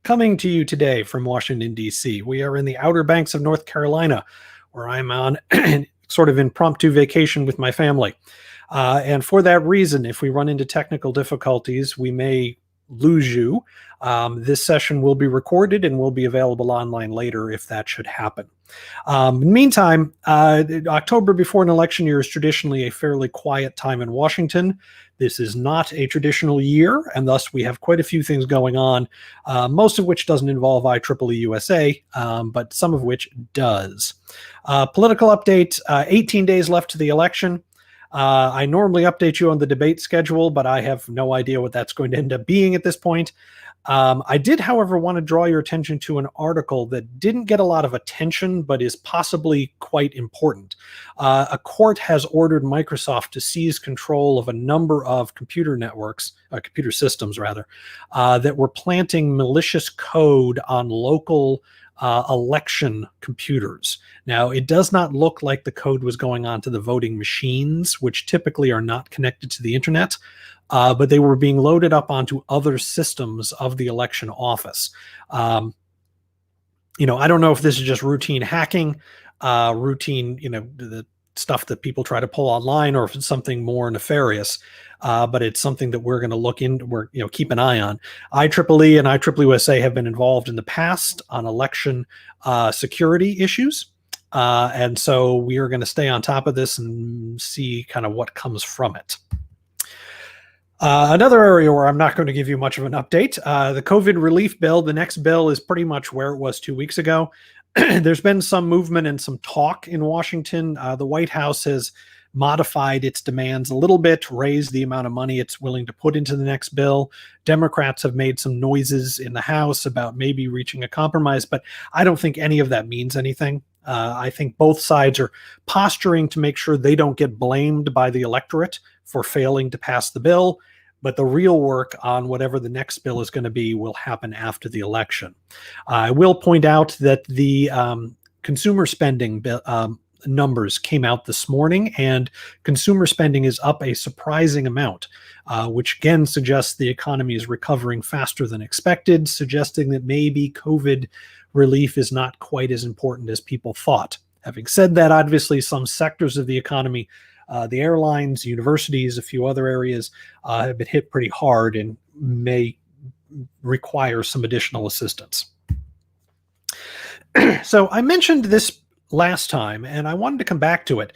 Coming to you today from Washington, D.C. We are in the Outer Banks of North Carolina, where I'm on sort of impromptu vacation with my family. And for that reason, if we run into technical difficulties, we may lose you. This session will be recorded and will be available online later if that should happen. Meantime, October before an election year is traditionally a fairly quiet time in Washington. This is not a traditional year, and thus we have quite a few things going on, most of which doesn't involve IEEE-USA, but some of which does. Political update, 18 days left to the election. I normally update you on the debate schedule, but I have no idea what that's going to end up being at this point. I did, however, want to draw your attention to an article that didn't get a lot of attention, but is possibly quite important. A court has ordered Microsoft to seize control of a number of computer networks, computer systems rather, that were planting malicious code on local election computers. Now, it does not look like the code was going on to the voting machines, which typically are not connected to the internet, but they were being loaded up onto other systems of the election office. I don't know if this is just routine hacking, the stuff that people try to pull online, or if it's something more nefarious. But it's something that we're going to look into, keep an eye on. IEEE and IEEE-USA have been involved in the past on election security issues. And so we are going to stay on top of this and see kind of what comes from it. Another area where I'm not going to give you much of an update, the COVID relief bill. The next bill is pretty much where it was 2 weeks ago. There's been some movement and some talk in Washington. The White House has modified its demands a little bit, raised the amount of money it's willing to put into the next bill. Democrats have made some noises in the House about maybe reaching a compromise, but I don't think any of that means anything. I think both sides are posturing to make sure they don't get blamed by the electorate for failing to pass the bill. But the real work on whatever the next bill is going to be will happen after the election. I will point out that the consumer spending numbers came out this morning, and consumer spending is up a surprising amount, which again suggests the economy is recovering faster than expected, suggesting that maybe COVID relief is not quite as important as people thought. Having said that, obviously some sectors of the economy, the airlines, universities, a few other areas have been hit pretty hard and may require some additional assistance. So I mentioned this last time, and I wanted to come back to it.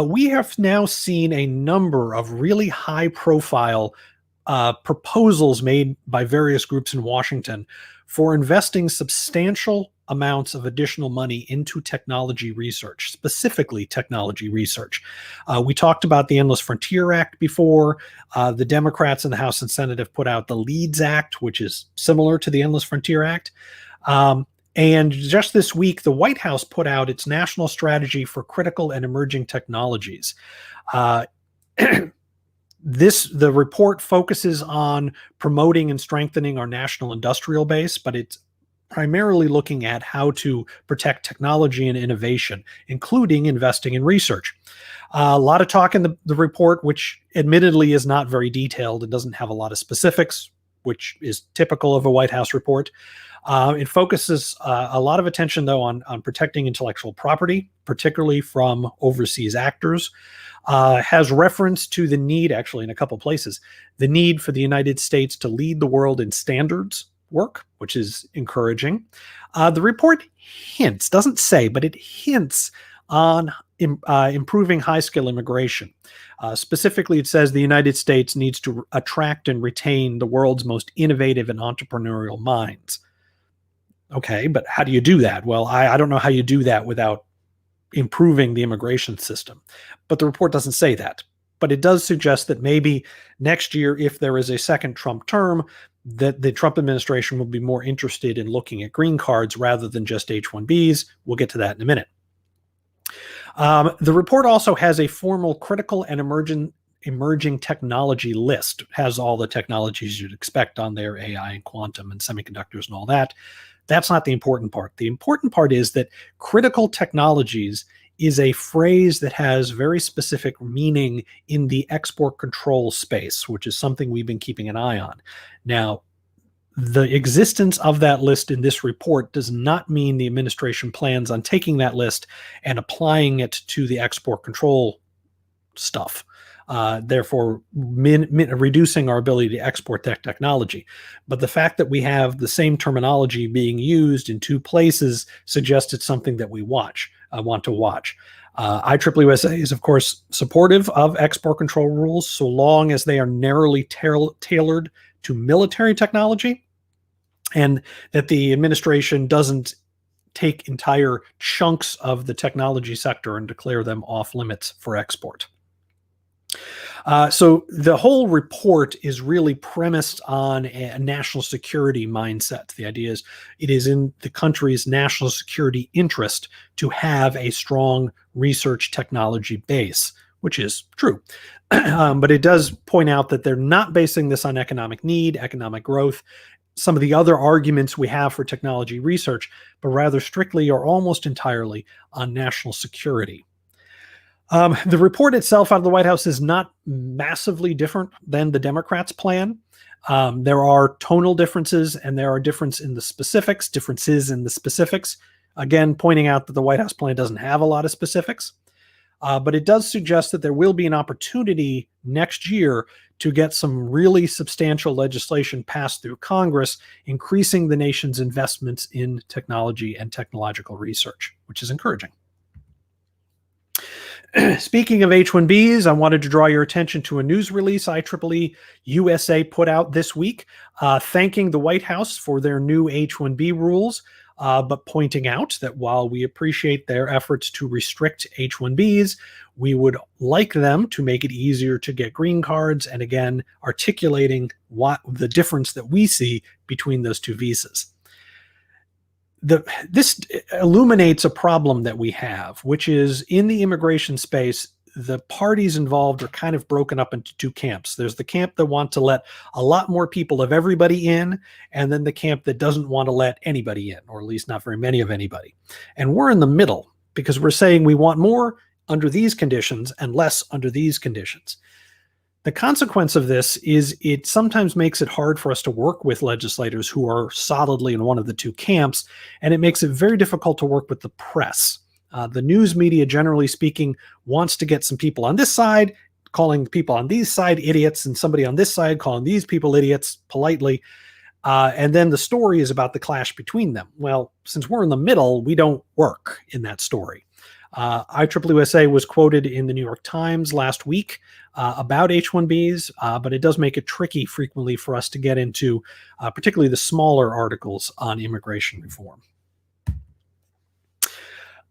We have now seen a number of really high-profile proposals made by various groups in Washington for investing substantial amounts of additional money into technology research, specifically technology research. We talked about the Endless Frontier Act before. The Democrats in the House and Senate have put out the LEADS Act, which is similar to the Endless Frontier Act. And just this week, the White House put out its National Strategy for Critical and Emerging Technologies. The report focuses on promoting and strengthening our national industrial base, but it's primarily looking at how to protect technology and innovation, including investing in research. A lot of talk in the report, which admittedly is not very detailed and doesn't have a lot of specifics, which is typical of a White House report. It focuses a lot of attention, though, on protecting intellectual property, particularly from overseas actors. Has reference to the need, actually in a couple places, the need for the United States to lead the world in standards work, which is encouraging. The report hints, doesn't say, but it hints on improving high-skill immigration. Specifically, it says the United States needs to attract and retain the world's most innovative and entrepreneurial minds. Okay, but how do you do that? Well, I don't know how you do that without improving the immigration system. But the report doesn't say that. But it does suggest that maybe next year, if there is a second Trump term, that the Trump administration will be more interested in looking at green cards rather than just H-1Bs. We'll get to that in a minute. The report also has a formal critical and emerging technology list. It has all the technologies you'd expect on there, AI and quantum and semiconductors and all that. That's not the important part. The important part is that critical technologies is a phrase that has very specific meaning in the export control space, which is something we've been keeping an eye on. Now, The existence of that list in this report does not mean the administration plans on taking that list and applying it to the export control stuff, therefore reducing our ability to export that technology. But the fact that we have the same terminology being used in two places suggests it's something that we want to watch. IEEE-USA is, of course, supportive of export control rules so long as they are narrowly tailored to military technology, and that the administration doesn't take entire chunks of the technology sector and declare them off limits for export. So the whole report is really premised on a national security mindset. The idea is it is in the country's national security interest to have a strong research technology base, which is true. But it does point out that they're not basing this on economic need, economic growth, some of the other arguments we have for technology research, but rather strictly or almost entirely on national security. The report itself out of the White House is not massively different than the Democrats' plan. There are tonal differences and there are differences in the specifics. Again, pointing out that the White House plan doesn't have a lot of specifics. But it does suggest that there will be an opportunity next year to get some really substantial legislation passed through Congress, increasing the nation's investments in technology and technological research, which is encouraging. Speaking of H-1Bs, I wanted to draw your attention to a news release IEEE-USA put out this week, thanking the White House for their new H-1B rules, but pointing out that while we appreciate their efforts to restrict H-1Bs, we would like them to make it easier to get green cards, and again, articulating what the difference that we see between those two visas. This illuminates a problem that we have, which is in the immigration space, the parties involved are kind of broken up into two camps. There's the camp that want to let a lot more people of everybody in, and then the camp that doesn't want to let anybody in, or at least not very many of anybody. And we're in the middle because we're saying we want more under these conditions and less under these conditions. The consequence of this is it sometimes makes it hard for us to work with legislators who are solidly in one of the two camps, and it makes it very difficult to work with the press. The news media, generally speaking, wants to get some people on this side, calling people on these side idiots, and somebody on this side calling these people idiots politely. And then the story is about the clash between them. Well, since we're in the middle, we don't work in that story. IEEE-USA was quoted in the New York Times last week about H-1Bs, but it does make it tricky frequently for us to get into particularly the smaller articles on immigration reform.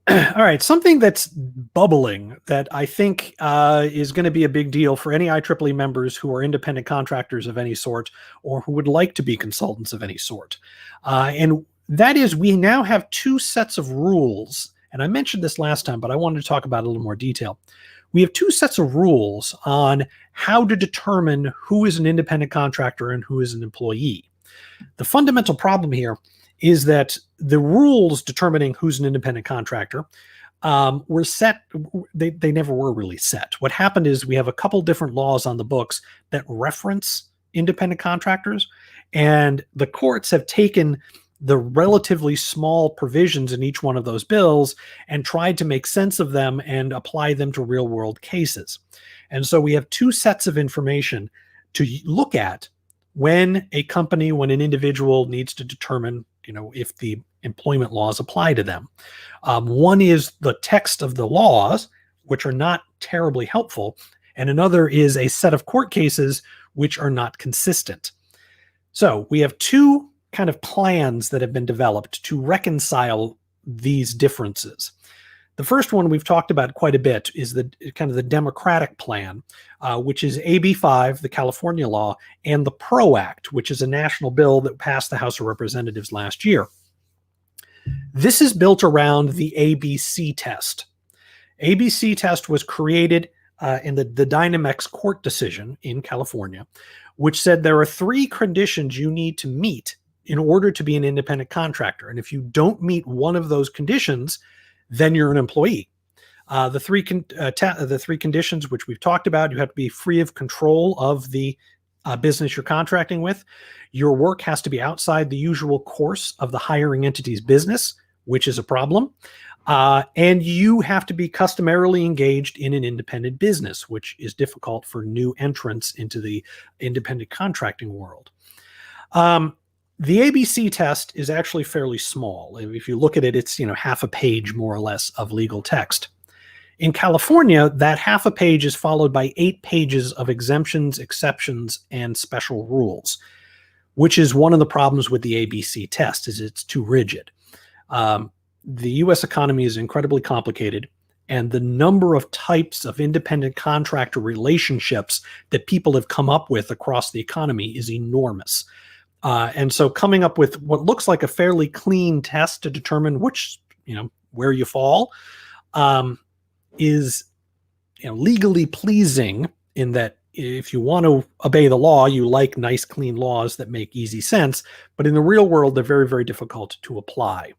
All right, something that's bubbling that I think is going to be a big deal for any IEEE members who are independent contractors of any sort or who would like to be consultants of any sort. And that is, we now have two sets of rules. And I mentioned this last time, but I wanted to talk about it in a little more detail. We have two sets of rules on how to determine who is an independent contractor and who is an employee. The fundamental problem here is that the rules determining who's an independent contractor were set. They never were really set. What happened is we have a couple different laws on the books that reference independent contractors, and the courts have taken the relatively small provisions in each one of those bills and tried to make sense of them and apply them to real world cases. And so we have two sets of information to look at when a company, when an individual needs to determine, if the employment laws apply to them. One is the text of the laws, which are not terribly helpful, and another is a set of court cases which are not consistent. So we have two kind of plans that have been developed to reconcile these differences. The first one we've talked about quite a bit is the kind of the Democratic plan, which is AB 5, the California law, and the PRO Act, which is a national bill that passed the House of Representatives last year. This is built around the ABC test. ABC test was created in the Dynamex court decision in California, which said there are three conditions you need to meet in order to be an independent contractor. And if you don't meet one of those conditions, then you're an employee. The three conditions which we've talked about, you have to be free of control of the business you're contracting with. Your work has to be outside the usual course of the hiring entity's business, which is a problem. And you have to be customarily engaged in an independent business, which is difficult for new entrants into the independent contracting world. The ABC test is actually fairly small. If you look at it, it's half a page more or less of legal text. In California, that half a page is followed by 8 pages of exemptions, exceptions, and special rules, which is one of the problems with the ABC test, is it's too rigid. The U.S. economy is incredibly complicated, and the number of types of independent contractor relationships that people have come up with across the economy is enormous. And so coming up with what looks like a fairly clean test to determine which, where you fall, is legally pleasing in that if you want to obey the law, you like nice, clean laws that make easy sense. But in the real world, they're very, very difficult to apply.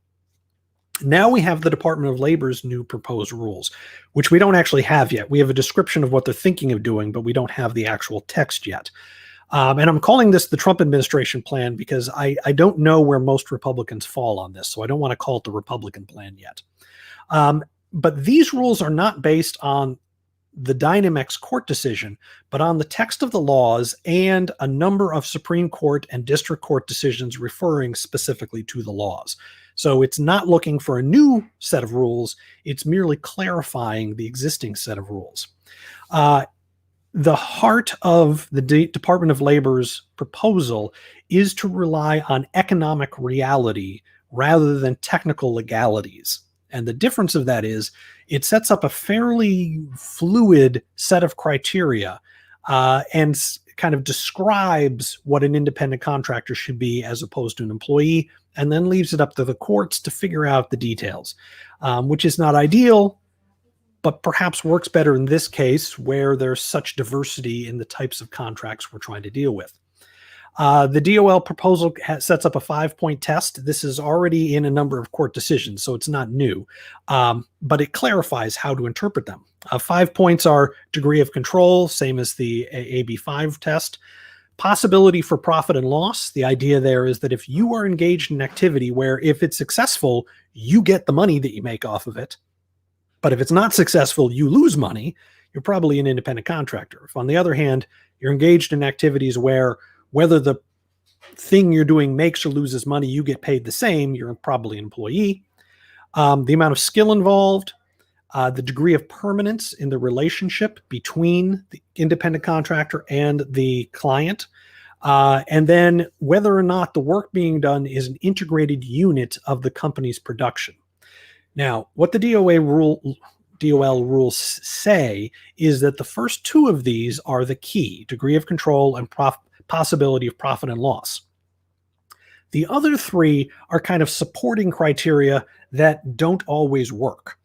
Now we have the Department of Labor's new proposed rules, which we don't actually have yet. We have a description of what they're thinking of doing, but we don't have the actual text yet. And I'm calling this the Trump administration plan because I don't know where most Republicans fall on this, so I don't want to call it the Republican plan yet. But these rules are not based on the Dynamex court decision, but on the text of the laws and a number of Supreme Court and district court decisions referring specifically to the laws. So it's not looking for a new set of rules, it's merely clarifying the existing set of rules. The heart of the Department of Labor's proposal is to rely on economic reality rather than technical legalities. And the difference of that is it sets up a fairly fluid set of criteria and kind of describes what an independent contractor should be as opposed to an employee, and then leaves it up to the courts to figure out the details, which is not ideal, but perhaps works better in this case where there's such diversity in the types of contracts we're trying to deal with. The DOL proposal sets up a 5-point test. This is already in a number of court decisions, so it's not new, but it clarifies how to interpret them. 5 points are degree of control, same as the AB5 test. Possibility for profit and loss. The idea there is that if you are engaged in activity where if it's successful, you get the money that you make off of it, but if it's not successful, you lose money, you're probably an independent contractor. If, on the other hand, you're engaged in activities where whether the thing you're doing makes or loses money, you get paid the same, you're probably an employee. The amount of skill involved, the degree of permanence in the relationship between the independent contractor and the client, and then whether or not the work being done is an integrated unit of the company's production. Now, what the DOL rules say is that the first 2 of these are the key, degree of control and possibility of profit and loss. The other 3 are kind of supporting criteria that don't always work.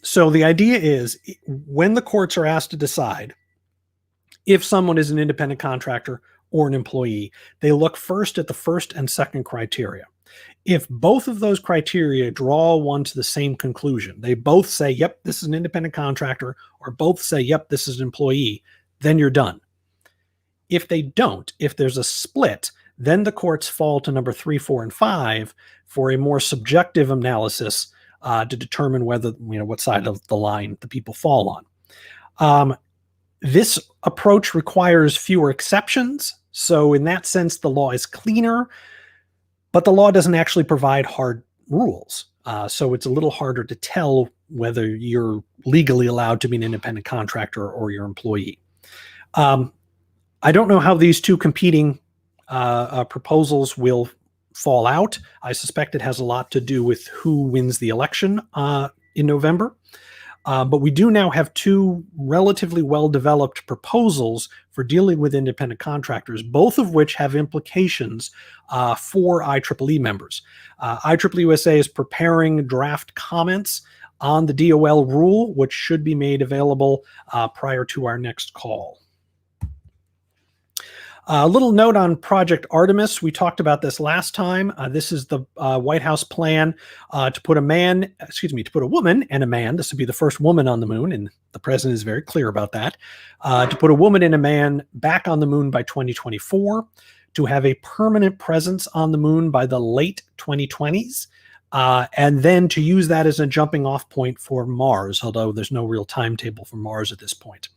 So the idea is when the courts are asked to decide if someone is an independent contractor or an employee, they look first at the first and second criteria. If both of those criteria draw one to the same conclusion, they both say, yep, this is an independent contractor, or both say, yep, this is an employee, then you're done. If they don't, if there's a split, then the courts fall to number 3, 4, and 5 for a more subjective analysis to determine whether, what side of the line the people fall on. This approach requires fewer exceptions. So in that sense, the law is cleaner, but the law doesn't actually provide hard rules. So it's a little harder to tell whether you're legally allowed to be an independent contractor or your employee. I don't know how these 2 competing proposals will fall out. I suspect it has a lot to do with who wins the election in November. But we do now have 2 relatively well-developed proposals for dealing with independent contractors, both of which have implications for IEEE members. IEEE-USA is preparing draft comments on the DOL rule, which should be made available prior to our next call. A little note on Project Artemis. We talked about this last time. This is the White House plan to put a woman and a man. This would be the first woman on the moon, and the president is very clear about that. To put a woman and a man back on the moon by 2024, to have a permanent presence on the moon by the late 2020s, and then to use that as a jumping off point for Mars, although there's no real timetable for Mars at this point.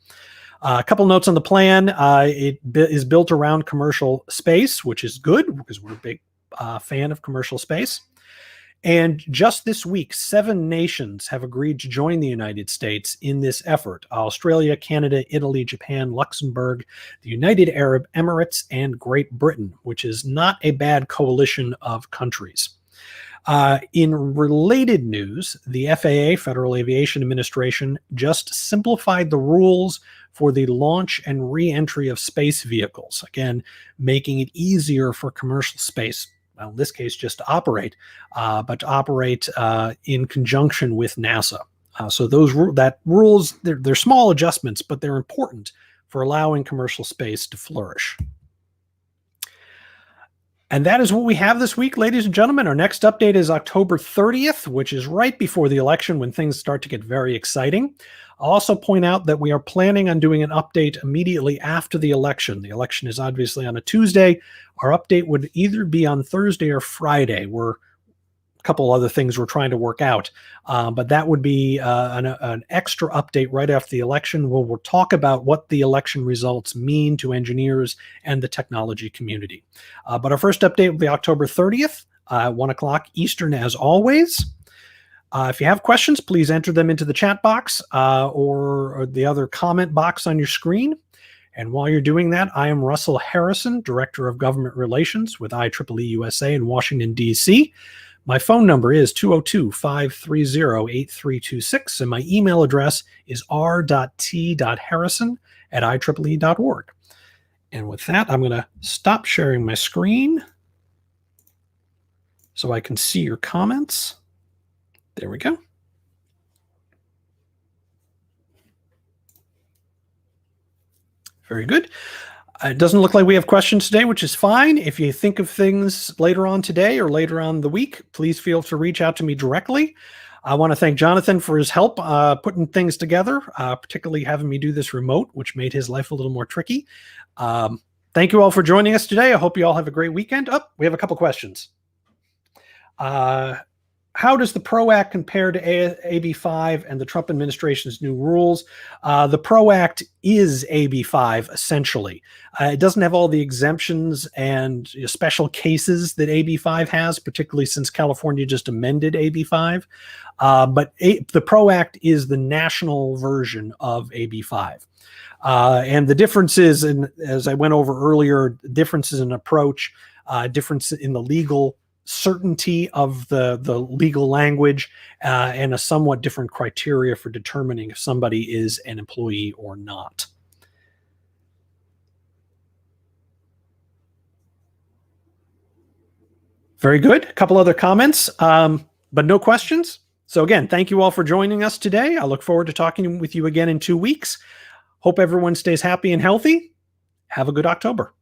A couple notes on the plan. It is built around commercial space, which is good because we're a big fan of commercial space. And just this week, 7 nations have agreed to join the United States in this effort: Australia, Canada, Italy, Japan, Luxembourg, the United Arab Emirates, and Great Britain, which is not a bad coalition of countries. In related news, the FAA, Federal Aviation Administration, just simplified the rules for the launch and re-entry of space vehicles, again, making it easier for commercial space, well, in this case, just to operate, but to operate in conjunction with NASA. So those rules, they're small adjustments, but they're important for allowing commercial space to flourish. And that is what we have this week, ladies and gentlemen. Our next update is October 30th, which is right before the election when things start to get very exciting. I'll also point out that we are planning on doing an update immediately after the election. The election is obviously on a Tuesday. Our update would either be on Thursday or Friday. We're a couple other things we're trying to work out, but that would be an extra update right after the election where we'll talk about what the election results mean to engineers and the technology community. But our first update will be October 30th, 1 o'clock Eastern as always. If you have questions, please enter them into the chat box or the other comment box on your screen. And while you're doing that, I am Russell Harrison, Director of Government Relations with IEEE-USA in Washington, D.C. My phone number is 202-530-8326, and my email address is r.t.harrison@ieee.org. And with that, I'm going to stop sharing my screen so I can see your comments. There we go. Very good. It doesn't look like we have questions today, which is fine. If you think of things later on today or later on the week, please feel to reach out to me directly. I want to thank Jonathan for his help putting things together, particularly having me do this remote, which made his life a little more tricky. Thank you all for joining us today. I hope you all have a great weekend. Oh, we have a couple questions. How does the PRO Act compare to AB5 and the Trump administration's new rules? The PRO Act is AB5, essentially. It doesn't have all the exemptions and special cases that AB5 has, particularly since California just amended AB5. But the PRO Act is the national version of AB5. And the differences, as I went over earlier, differences in approach, difference in the legal certainty of the legal language, and a somewhat different criteria for determining if somebody is an employee or not. Very good. A couple other comments, but no questions. So again, thank you all for joining us today. I look forward to talking with you again in 2 weeks. Hope everyone stays happy and healthy. Have a good October.